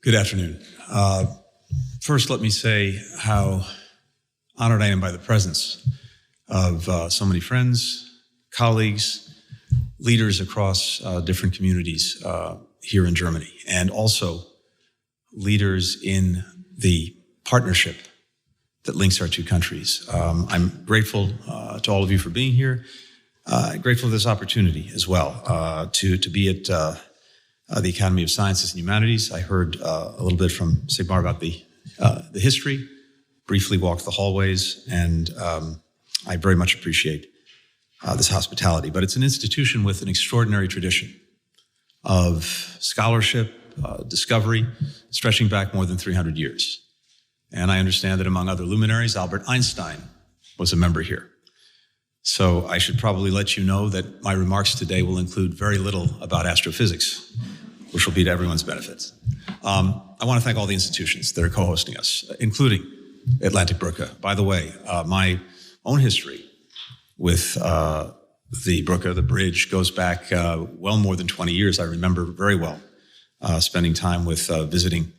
Good afternoon. First, let me say how honored I am by the presence of so many friends, colleagues, leaders across different communities here in Germany, and also leaders in the partnership that links our two countries. I'm grateful to all of you for being here. Grateful for this opportunity as well to be at the Academy of Sciences and Humanities. I heard a little bit from Sigmar about the history, briefly walked the hallways, and I very much appreciate this hospitality. But it's an institution with an extraordinary tradition of scholarship, discovery, stretching back more than 300 years. And I understand that among other luminaries, Albert Einstein was a member here. So I should probably let you know that my remarks today will include very little about astrophysics, which will be to everyone's benefit. I want to thank all the institutions that are co-hosting us, including Atlantic Brücke. By the way, my own history with the Brücke, the bridge, goes back well more than 20 years. I remember very well spending time with visiting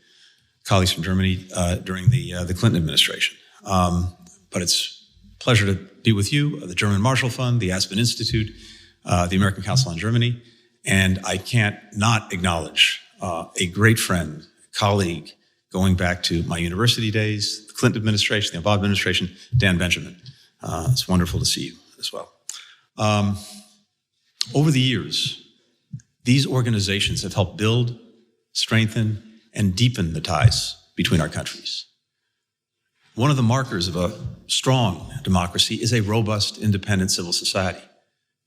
colleagues from Germany during the Clinton administration. But it's a pleasure to be with you, the German Marshall Fund, the Aspen Institute, the American Council on Germany, and I can't not acknowledge a great friend, colleague, going back to my university days, the Clinton administration, the Obama administration, Dan Benjamin. It's wonderful to see you as well. Over the years, these organizations have helped build, strengthen, and deepen the ties between our countries. One of the markers of a strong democracy is a robust, independent civil society.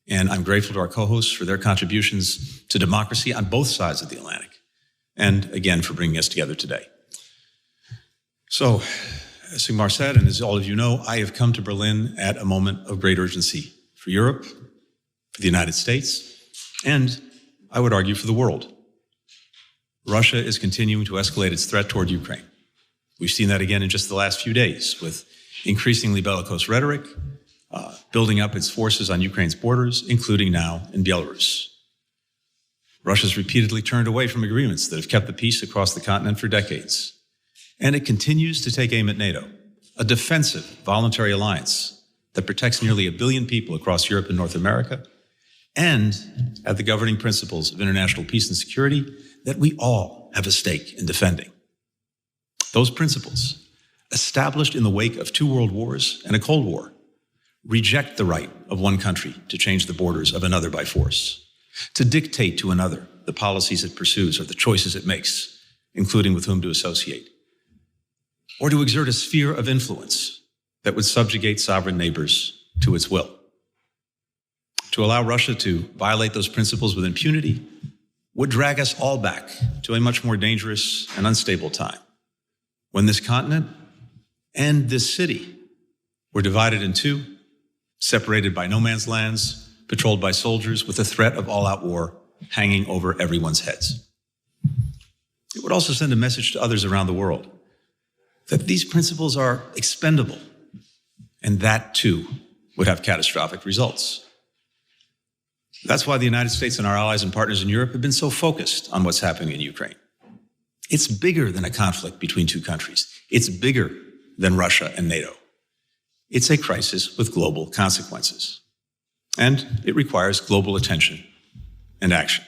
And I'm grateful to our co-hosts for their contributions to democracy on both sides of the Atlantic, and again, for bringing us together today. So, as Sigmar said, and as all of you know, I have come to Berlin at a moment of great urgency for Europe, for the United States, and I would argue for the world. Russia is continuing to escalate its threat toward Ukraine. We've seen that again in just the last few days with increasingly bellicose rhetoric, building up its forces on Ukraine's borders, including now in Belarus. Russia's repeatedly turned away from agreements that have kept the peace across the continent for decades. And it continues to take aim at NATO, a defensive voluntary alliance that protects nearly 1 billion people across Europe and North America, and at the governing principles of international peace and security that we all have a stake in defending. Those principles, established in the wake of 2 world wars and a Cold War, reject the right of one country to change the borders of another by force, to dictate to another the policies it pursues or the choices it makes, including with whom to associate, or to exert a sphere of influence that would subjugate sovereign neighbors to its will. To allow Russia to violate those principles with impunity would drag us all back to a much more dangerous and unstable time, when this continent and this city were divided in 2, separated by no man's lands, patrolled by soldiers, with the threat of all-out war hanging over everyone's heads. It would also send a message to others around the world that these principles are expendable, and that too would have catastrophic results. That's why the United States and our allies and partners in Europe have been so focused on what's happening in Ukraine. It's bigger than a conflict between 2 countries. It's bigger than Russia and NATO. It's a crisis with global consequences. And it requires global attention and action.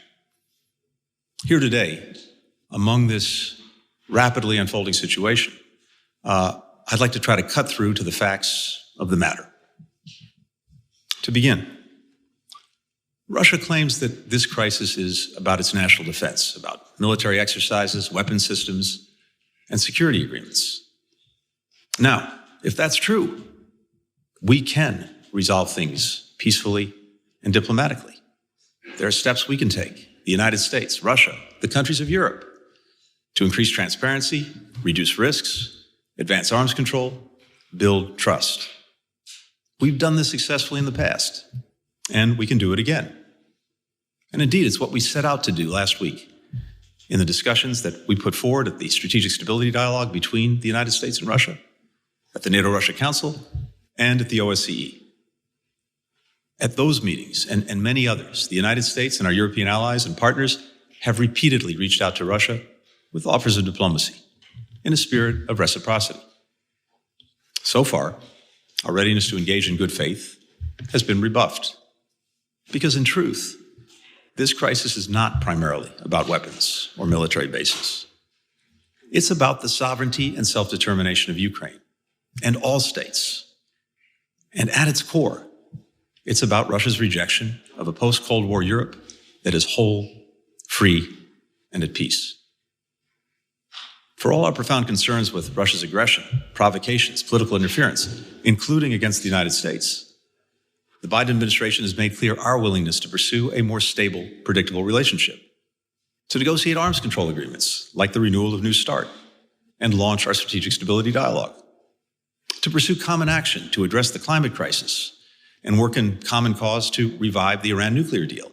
Here today, among this rapidly unfolding situation, I'd like to try to cut through to the facts of the matter. To begin, Russia claims that this crisis is about its national defense, about military exercises, weapon systems, and security agreements. Now, if that's true, we can resolve things peacefully and diplomatically. There are steps we can take, the United States, Russia, the countries of Europe, to increase transparency, reduce risks, advance arms control, build trust. We've done this successfully in the past, and we can do it again. And indeed, it's what we set out to do last week in the discussions that we put forward at the Strategic Stability Dialogue between the United States and Russia, at the NATO-Russia Council, and at the OSCE. At those meetings and many others, the United States and our European allies and partners have repeatedly reached out to Russia with offers of diplomacy in a spirit of reciprocity. So far, our readiness to engage in good faith has been rebuffed, because in truth, this crisis is not primarily about weapons or military bases. It's about the sovereignty and self-determination of Ukraine and all states. And at its core, it's about Russia's rejection of a post-Cold War Europe that is whole, free, and at peace. For all our profound concerns with Russia's aggression, provocations, political interference, including against the United States, the Biden administration has made clear our willingness to pursue a more stable, predictable relationship, to negotiate arms control agreements like the renewal of New START and launch our strategic stability dialogue, to pursue common action to address the climate crisis and work in common cause to revive the Iran nuclear deal.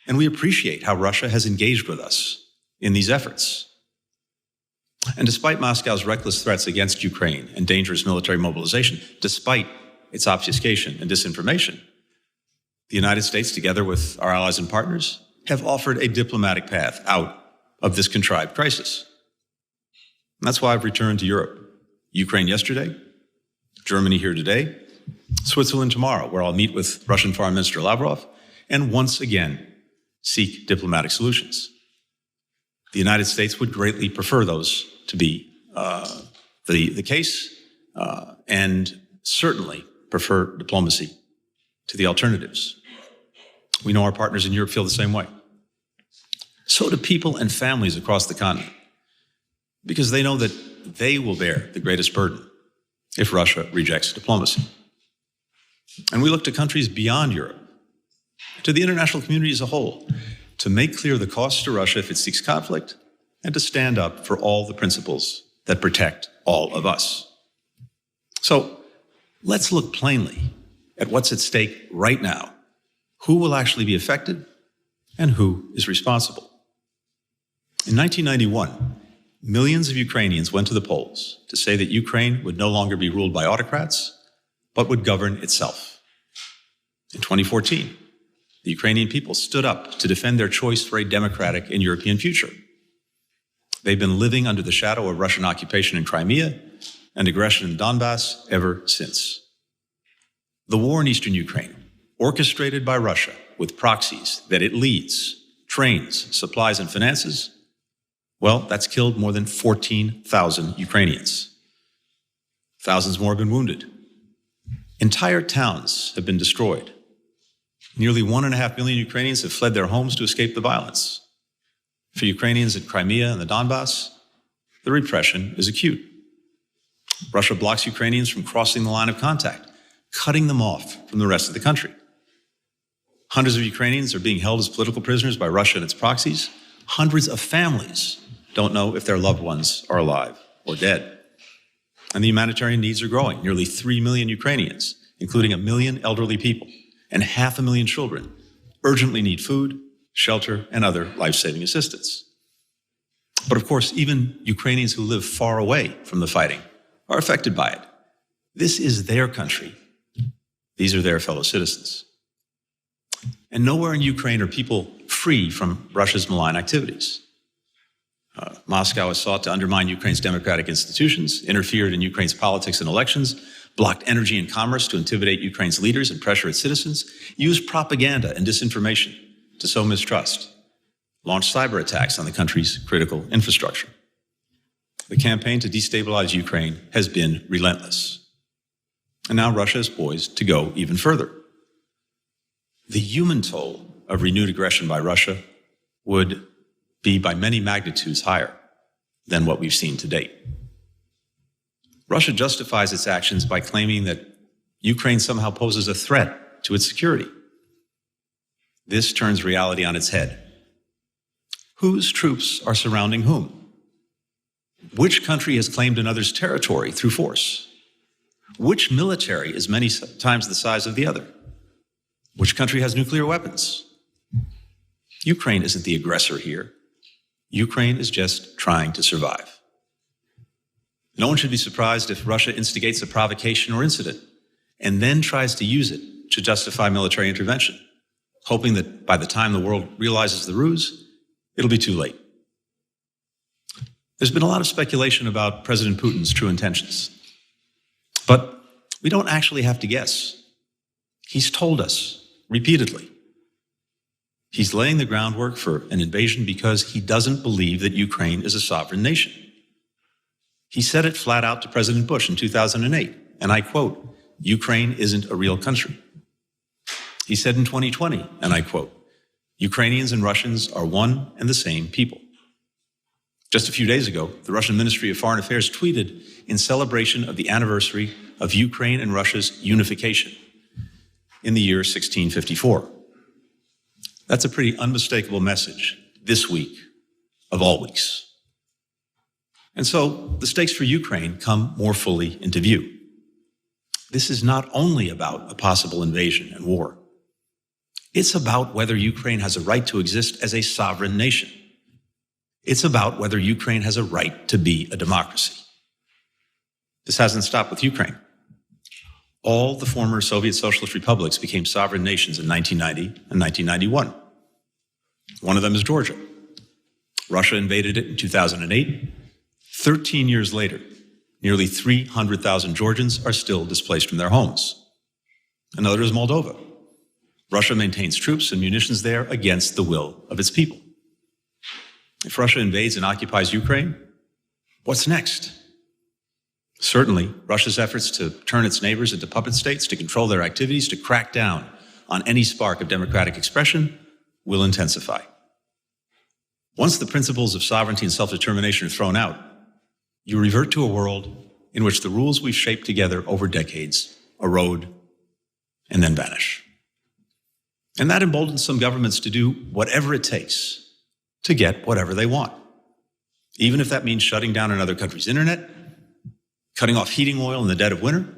And we appreciate how Russia has engaged with us in these efforts. And despite Moscow's reckless threats against Ukraine and dangerous military mobilization, despite its obfuscation and disinformation, the United States, together with our allies and partners, have offered a diplomatic path out of this contrived crisis. And that's why I've returned to Europe. Ukraine yesterday, Germany here today, Switzerland tomorrow, where I'll meet with Russian Foreign Minister Lavrov and once again seek diplomatic solutions. The United States would greatly prefer those to be the case, and certainly prefer diplomacy to the alternatives. We know our partners in Europe feel the same way. So do people and families across the continent, because they know that they will bear the greatest burden if Russia rejects diplomacy. And we look to countries beyond Europe, to the international community as a whole, to make clear the costs to Russia if it seeks conflict, and to stand up for all the principles that protect all of us. So let's look plainly at what's at stake right now, who will actually be affected, and who is responsible. In 1991, millions of Ukrainians went to the polls to say that Ukraine would no longer be ruled by autocrats, but would govern itself. In 2014, the Ukrainian people stood up to defend their choice for a democratic and European future. They've been living under the shadow of Russian occupation in Crimea and aggression in Donbass ever since. The war in eastern Ukraine, orchestrated by Russia with proxies that it leads, trains, supplies, and finances, well, that's killed more than 14,000 Ukrainians. Thousands more have been wounded. Entire towns have been destroyed. Nearly 1.5 million Ukrainians have fled their homes to escape the violence. For Ukrainians in Crimea and the Donbass, the repression is acute. Russia blocks Ukrainians from crossing the line of contact, cutting them off from the rest of the country. Hundreds of Ukrainians are being held as political prisoners by Russia and its proxies. Hundreds of families don't know if their loved ones are alive or dead. And the humanitarian needs are growing. Nearly 3 million Ukrainians, including 1 million elderly people and 500,000 children, urgently need food, shelter, and other life-saving assistance. But of course, even Ukrainians who live far away from the fighting are affected by it. This is their country. These are their fellow citizens. And nowhere in Ukraine are people free from Russia's malign activities. Moscow has sought to undermine Ukraine's democratic institutions, interfered in Ukraine's politics and elections, blocked energy and commerce to intimidate Ukraine's leaders and pressure its citizens, used propaganda and disinformation to sow mistrust, launched cyber attacks on the country's critical infrastructure. The campaign to destabilize Ukraine has been relentless. And now Russia is poised to go even further. The human toll of renewed aggression by Russia would be by many magnitudes higher than what we've seen to date. Russia justifies its actions by claiming that Ukraine somehow poses a threat to its security. This turns reality on its head. Whose troops are surrounding whom? Which country has claimed another's territory through force? Which military is many times the size of the other? Which country has nuclear weapons? Ukraine isn't the aggressor here. Ukraine is just trying to survive. No one should be surprised if Russia instigates a provocation or incident and then tries to use it to justify military intervention, hoping that by the time the world realizes the ruse, it'll be too late. There's been a lot of speculation about President Putin's true intentions. But we don't actually have to guess. He's told us repeatedly. He's laying the groundwork for an invasion because he doesn't believe that Ukraine is a sovereign nation. He said it flat out to President Bush in 2008, and I quote, "Ukraine isn't a real country." He said in 2020, and I quote, "Ukrainians and Russians are one and the same people." Just a few days ago, the Russian Ministry of Foreign Affairs tweeted in celebration of the anniversary of Ukraine and Russia's unification in the year 1654. That's a pretty unmistakable message this week of all weeks. And so the stakes for Ukraine come more fully into view. This is not only about a possible invasion and war. It's about whether Ukraine has a right to exist as a sovereign nation. It's about whether Ukraine has a right to be a democracy. This hasn't stopped with Ukraine. All the former Soviet socialist republics became sovereign nations in 1990 and 1991. One of them is Georgia. Russia invaded it in 2008. 13 years later, nearly 300,000 Georgians are still displaced from their homes. Another is Moldova. Russia maintains troops and munitions there against the will of its people. If Russia invades and occupies Ukraine, what's next? Certainly, Russia's efforts to turn its neighbors into puppet states, to control their activities, to crack down on any spark of democratic expression will intensify. Once the principles of sovereignty and self-determination are thrown out, you revert to a world in which the rules we've shaped together over decades erode and then vanish. And that emboldens some governments to do whatever it takes to get whatever they want, even if that means shutting down another country's internet, cutting off heating oil in the dead of winter,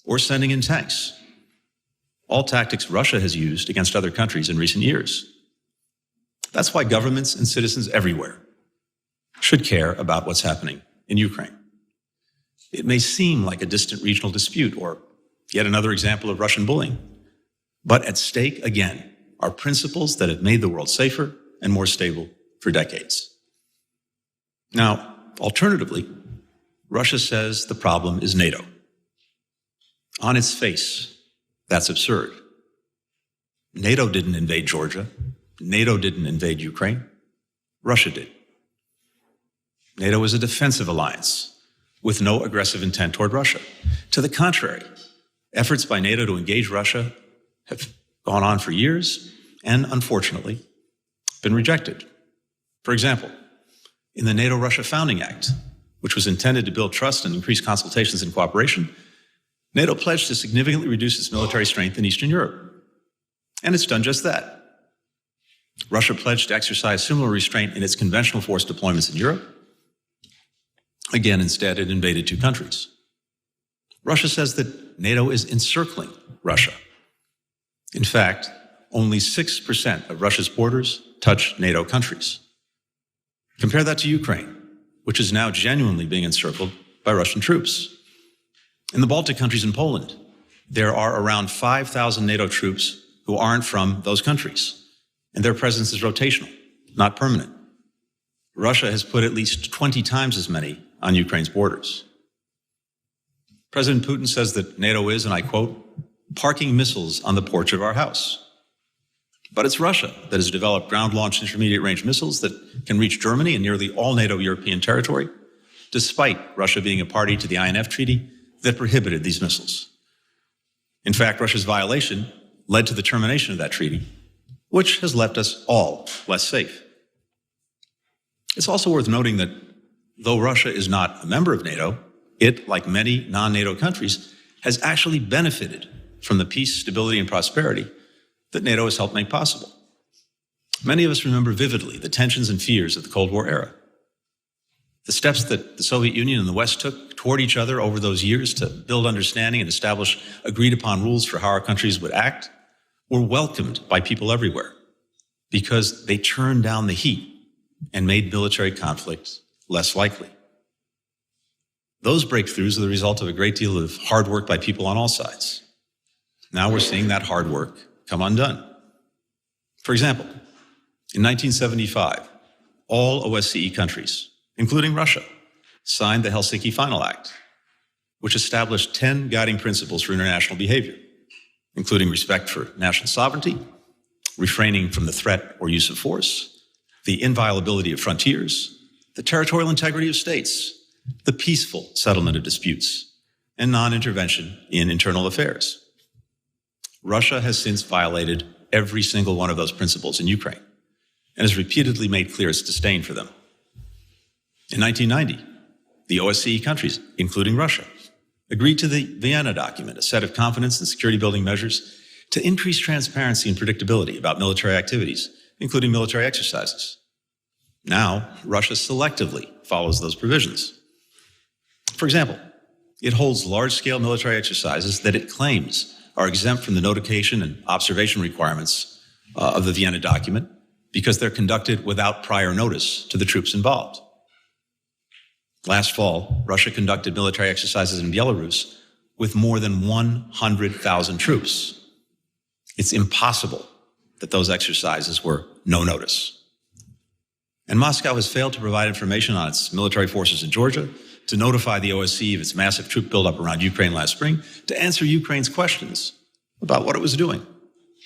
or sending in tanks. All tactics Russia has used against other countries in recent years. That's why governments and citizens everywhere should care about what's happening in Ukraine. It may seem like a distant regional dispute or yet another example of Russian bullying, but at stake, again, are principles that have made the world safer and more stable for decades. Now, alternatively, Russia says the problem is NATO. On its face, that's absurd. NATO didn't invade Georgia. NATO didn't invade Ukraine. Russia did. NATO is a defensive alliance with no aggressive intent toward Russia. To the contrary, efforts by NATO to engage Russia have gone on for years and, unfortunately, been rejected. For example, in the NATO-Russia Founding Act, which was intended to build trust and increase consultations and cooperation, NATO pledged to significantly reduce its military strength in Eastern Europe. And it's done just that. Russia pledged to exercise similar restraint in its conventional force deployments in Europe. Again, instead, it invaded two countries. Russia says that NATO is encircling Russia. In fact, only 6% of Russia's borders touch NATO countries. Compare that to Ukraine, which is now genuinely being encircled by Russian troops. In the Baltic countries and Poland, there are around 5,000 NATO troops who aren't from those countries, and their presence is rotational, not permanent. Russia has put at least 20 times as many on Ukraine's borders. President Putin says that NATO is, and I quote, "parking missiles on the porch of our house." But it's Russia that has developed ground-launched intermediate-range missiles that can reach Germany and nearly all NATO European territory, despite Russia being a party to the INF Treaty that prohibited these missiles. In fact, Russia's violation led to the termination of that treaty, which has left us all less safe. It's also worth noting that though Russia is not a member of NATO, it, like many non-NATO countries, has actually benefited from the peace, stability, and prosperity that NATO has helped make possible. Many of us remember vividly the tensions and fears of the Cold War era. The steps that the Soviet Union and the West took toward each other over those years to build understanding and establish agreed-upon rules for how our countries would act were welcomed by people everywhere because they turned down the heat and made military conflict less likely. Those breakthroughs are the result of a great deal of hard work by people on all sides. Now we're seeing that hard work come undone. For example, in 1975, all OSCE countries including Russia, signed the Helsinki Final Act, which established 10 guiding principles for international behavior, including respect for national sovereignty, refraining from the threat or use of force, the inviolability of frontiers, the territorial integrity of states, the peaceful settlement of disputes, and non-intervention in internal affairs. Russia has since violated every single one of those principles in Ukraine and has repeatedly made clear its disdain for them. In 1990, the OSCE countries, including Russia, agreed to the Vienna document, a set of confidence and security building measures to increase transparency and predictability about military activities, including military exercises. Now, Russia selectively follows those provisions. For example, it holds large-scale military exercises that it claims are exempt from the notification and observation requirements of the Vienna document because they're conducted without prior notice to the troops involved. Last fall, Russia conducted military exercises in Belarus with more than 100,000 troops. It's impossible that those exercises were no notice. And Moscow has failed to provide information on its military forces in Georgia, to notify the OSCE of its massive troop buildup around Ukraine last spring, to answer Ukraine's questions about what it was doing,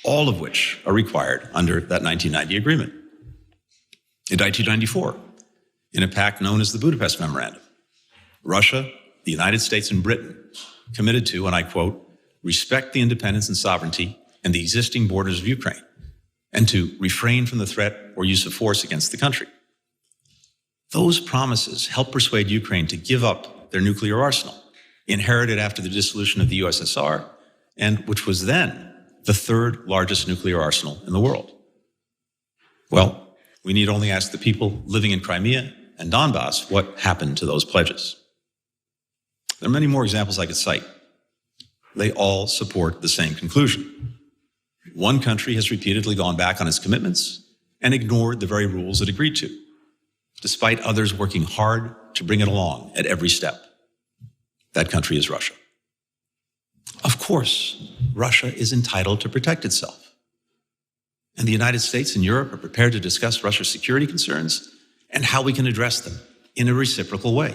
all of which are required under that 1990 agreement. In 1994, in a pact known as the Budapest Memorandum, Russia, the United States, and Britain committed to, and I quote, respect the independence and sovereignty and the existing borders of Ukraine, and to refrain from the threat or use of force against the country. Those promises helped persuade Ukraine to give up their nuclear arsenal, inherited after the dissolution of the USSR, and which was then the third largest nuclear arsenal in the world. Well, we need only ask the people living in Crimea and Donbass what happened to those pledges. There are many more examples I could cite. They all support the same conclusion. One country has repeatedly gone back on its commitments and ignored the very rules it agreed to, despite others working hard to bring it along at every step. That country is Russia. Of course, Russia is entitled to protect itself. And the United States and Europe are prepared to discuss Russia's security concerns and how we can address them in a reciprocal way.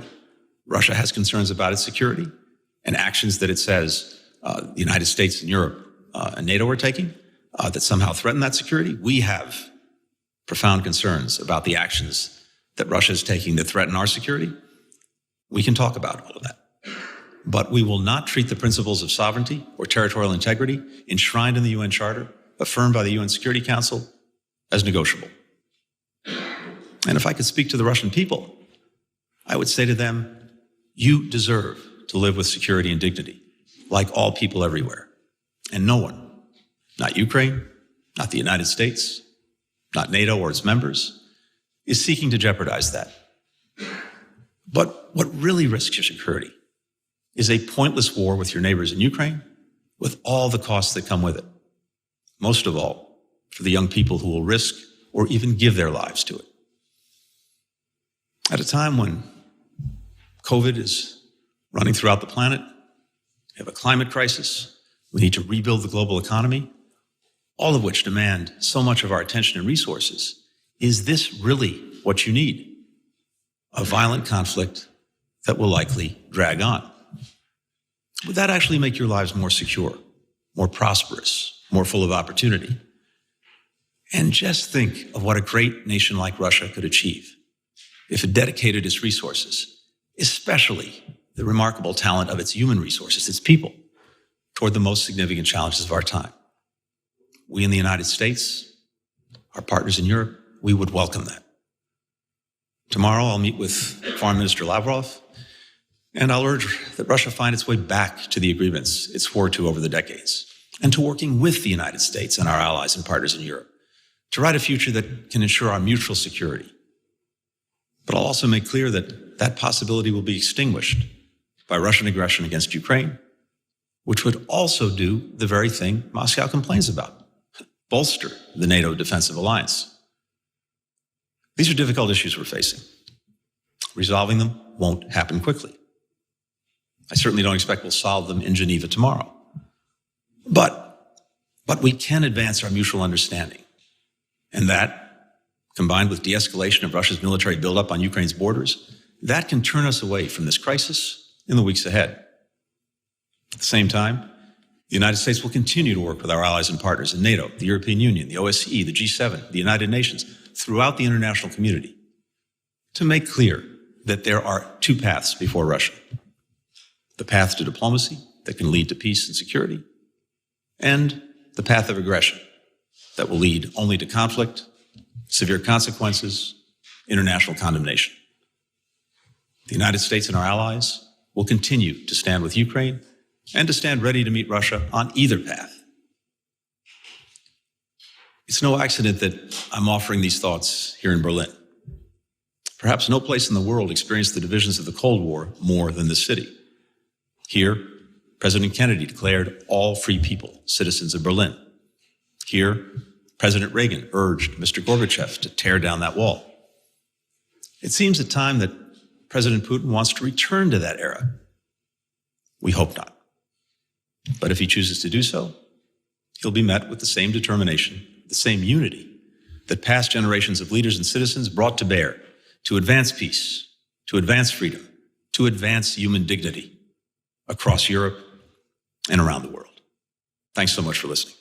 Russia has concerns about its security and actions that it says the United States and Europe and NATO are taking that somehow threaten that security. We have profound concerns about the actions that Russia is taking that threaten our security. We can talk about all of that. But we will not treat the principles of sovereignty or territorial integrity enshrined in the UN Charter, affirmed by the UN Security Council, as negotiable. And if I could speak to the Russian people, I would say to them, you deserve to live with security and dignity, like all people everywhere. And no one, not Ukraine, not the United States, not NATO or its members, is seeking to jeopardize that. But what really risks your security is a pointless war with your neighbors in Ukraine, with all the costs that come with it. Most of all, for the young people who will risk or even give their lives to it. At a time when COVID is running throughout the planet, we have a climate crisis, we need to rebuild the global economy, all of which demand so much of our attention and resources. Is this really what you need? A violent conflict that will likely drag on. Would that actually make your lives more secure, more prosperous, more full of opportunity? And just think of what a great nation like Russia could achieve if it dedicated its resources, especially the remarkable talent of its human resources, its people, toward the most significant challenges of our time. We in the United States, our partners in Europe, we would welcome that. Tomorrow I'll meet with Foreign Minister Lavrov, and I'll urge that Russia find its way back to the agreements it swore to over the decades, and to working with the United States and our allies and partners in Europe to write a future that can ensure our mutual security. But I'll also make clear that that possibility will be extinguished by Russian aggression against Ukraine, which would also do the very thing Moscow complains about, bolster the NATO defensive alliance. These are difficult issues we're facing. Resolving them won't happen quickly. I certainly don't expect we'll solve them in Geneva tomorrow. But we can advance our mutual understanding. And that, combined with de-escalation of Russia's military buildup on Ukraine's borders, that can turn us away from this crisis in the weeks ahead. At the same time, the United States will continue to work with our allies and partners in NATO, the European Union, the OSCE, the G7, the United Nations, throughout the international community, to make clear that there are two paths before Russia: the path to diplomacy that can lead to peace and security, and the path of aggression that will lead only to conflict, severe consequences, international condemnation. The United States and our allies will continue to stand with Ukraine and to stand ready to meet Russia on either path. It's no accident that I'm offering these thoughts here in Berlin. Perhaps no place in the world experienced the divisions of the Cold War more than this city. Here, President Kennedy declared all free people citizens of Berlin. Here, President Reagan urged Mr. Gorbachev to tear down that wall. It seems at time that President Putin wants to return to that era. We hope not. But if he chooses to do so, he'll be met with the same determination, the same unity that past generations of leaders and citizens brought to bear to advance peace, to advance freedom, to advance human dignity across Europe and around the world. Thanks so much for listening.